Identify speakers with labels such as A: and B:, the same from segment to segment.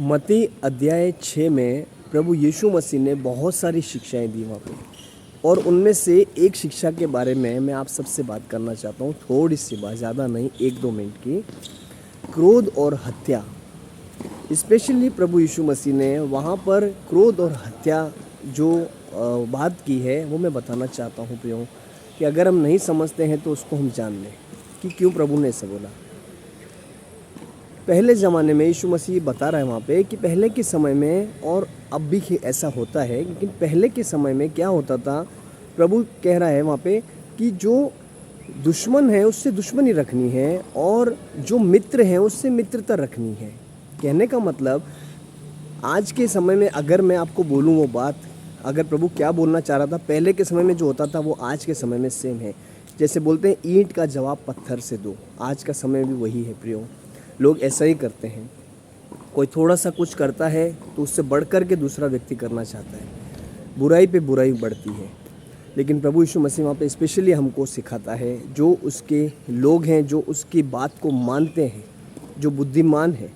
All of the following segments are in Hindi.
A: मत्ती अध्याय 6 में प्रभु यीशु मसीह ने बहुत सारी शिक्षाएं दी वहाँ पे, और उनमें से एक शिक्षा के बारे में मैं आप सबसे बात करना चाहता हूँ, थोड़ी सी बात, ज़्यादा नहीं, 1-2 मिनट की। क्रोध और हत्या। स्पेशली प्रभु यीशु मसीह ने वहाँ पर क्रोध और हत्या जो बात की है वो मैं बताना चाहता हूँ प्रियो, कि अगर हम नहीं समझते हैं तो उसको हम जान लें कि क्यों प्रभु ने ऐसा बोला। पहले ज़माने में यीशु मसीह बता रहा है वहाँ पे कि पहले के समय में, और अब भी ऐसा होता है, लेकिन पहले के समय में क्या होता था, प्रभु कह रहा है वहाँ पे कि जो दुश्मन है उससे दुश्मनी रखनी है और जो मित्र है उससे मित्रता रखनी है। कहने का मतलब, आज के समय में अगर मैं आपको बोलूँ वो बात, अगर प्रभु क्या बोलना चाह रहा था, पहले के समय में जो होता था वो आज के समय में सेम है। जैसे बोलते हैं ईंट का जवाब पत्थर से दो, आज का समय भी वही है प्रियो। लोग ऐसा ही करते हैं, कोई थोड़ा सा कुछ करता है तो उससे बढ़ कर के दूसरा व्यक्ति करना चाहता है, बुराई पे बुराई बढ़ती है। लेकिन प्रभु यीशु मसीह वहाँ पे स्पेशली हमको सिखाता है, जो उसके लोग हैं, जो उसकी बात को मानते हैं, जो बुद्धिमान है,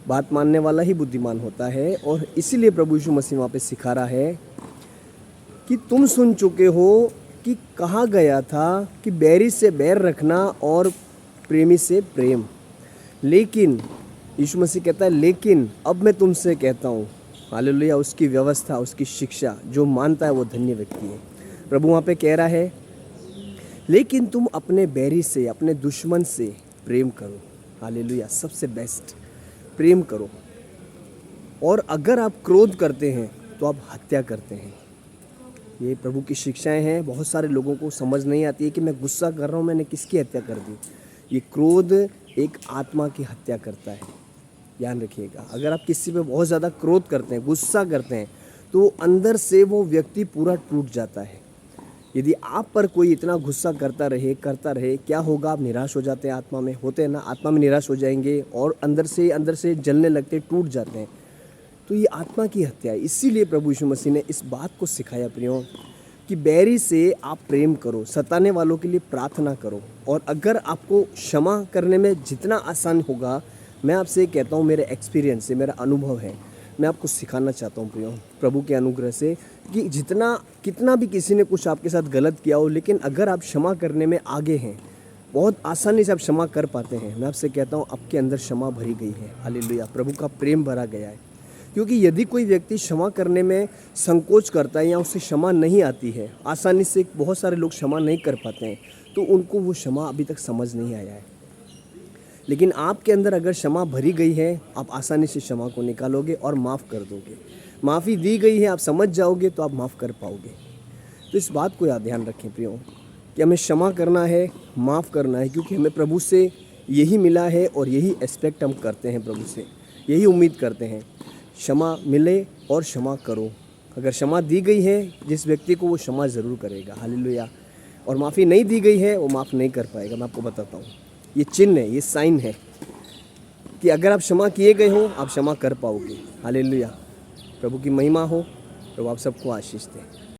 A: बात मानने वाला ही बुद्धिमान होता है। और इसीलिए प्रभु यीशु मसीह वहाँ पे सिखा रहा है कि तुम सुन चुके हो कि कहा गया था कि बैरी से बैर रखना और प्रेमी से प्रेम, लेकिन यीशु मसीह कहता है लेकिन अब मैं तुमसे कहता हूँ, हालेलुया, उसकी व्यवस्था, उसकी शिक्षा जो मानता है वो धन्य व्यक्ति है। प्रभु वहाँ पे कह रहा है लेकिन तुम अपने बैरी से, अपने दुश्मन से प्रेम करो। हालेलुया, सबसे बेस्ट प्रेम करो। और अगर आप क्रोध करते हैं तो आप हत्या करते हैं। ये प्रभु की शिक्षाएं हैं। बहुत सारे लोगों को समझ नहीं आती है कि मैं गुस्सा कर रहा हूँ, मैंने किसकी हत्या कर दी। ये क्रोध एक आत्मा की हत्या करता है, ध्यान रखिएगा। अगर आप किसी पे बहुत ज़्यादा क्रोध करते हैं, गुस्सा करते हैं, तो अंदर से वो व्यक्ति पूरा टूट जाता है। यदि आप पर कोई इतना गुस्सा करता रहे, क्या होगा? आप निराश हो जाते हैं, आत्मा में होते हैं ना, आत्मा में निराश हो जाएंगे और अंदर से जलने लगते, टूट जाते हैं। तो ये आत्मा की हत्या है। इसीलिए प्रभु यीशु मसीह ने इस बात को सिखाया प्रियो, कि बैरी से आप प्रेम करो, सताने वालों के लिए प्रार्थना करो। और अगर आपको क्षमा करने में जितना आसान होगा, मैं आपसे कहता हूँ, मेरे एक्सपीरियंस से, मेरा अनुभव है, मैं आपको सिखाना चाहता हूँ प्रियो, प्रभु के अनुग्रह से, कि कितना भी किसी ने कुछ आपके साथ गलत किया हो, लेकिन अगर आप क्षमा करने में आगे हैं, बहुत आसानी से आप क्षमा कर पाते हैं, मैं आपसे कहता हूँ आपके अंदर क्षमा भरी गई है। हालेलुया, प्रभु का प्रेम भरा गया है। क्योंकि यदि कोई व्यक्ति क्षमा करने में संकोच करता है या उससे क्षमा नहीं आती है, आसानी से बहुत सारे लोग क्षमा नहीं कर पाते हैं, तो उनको वो क्षमा अभी तक समझ नहीं आया है। लेकिन आपके अंदर अगर क्षमा भरी गई है, आप आसानी से क्षमा को निकालोगे और माफ़ कर दोगे। माफ़ी दी गई है, आप समझ जाओगे तो आप माफ़ कर पाओगे। तो इस बात को याद ध्यान रखें प्रियो, कि हमें क्षमा करना है, माफ़ करना है, क्योंकि हमें प्रभु से यही मिला है और यही एक्सपेक्ट हम करते हैं, प्रभु से यही उम्मीद करते हैं, क्षमा मिले और क्षमा करो। अगर क्षमा दी गई है जिस व्यक्ति को, वो क्षमा ज़रूर करेगा। हालेलुया। और माफ़ी नहीं दी गई है, वो माफ़ नहीं कर पाएगा। मैं आपको बताता हूँ, ये चिन्ह है, ये साइन है कि अगर आप क्षमा किए गए हो, आप क्षमा कर पाओगे। हालेलुया, प्रभु की महिमा हो। प्रभु आप सबको आशीष दे।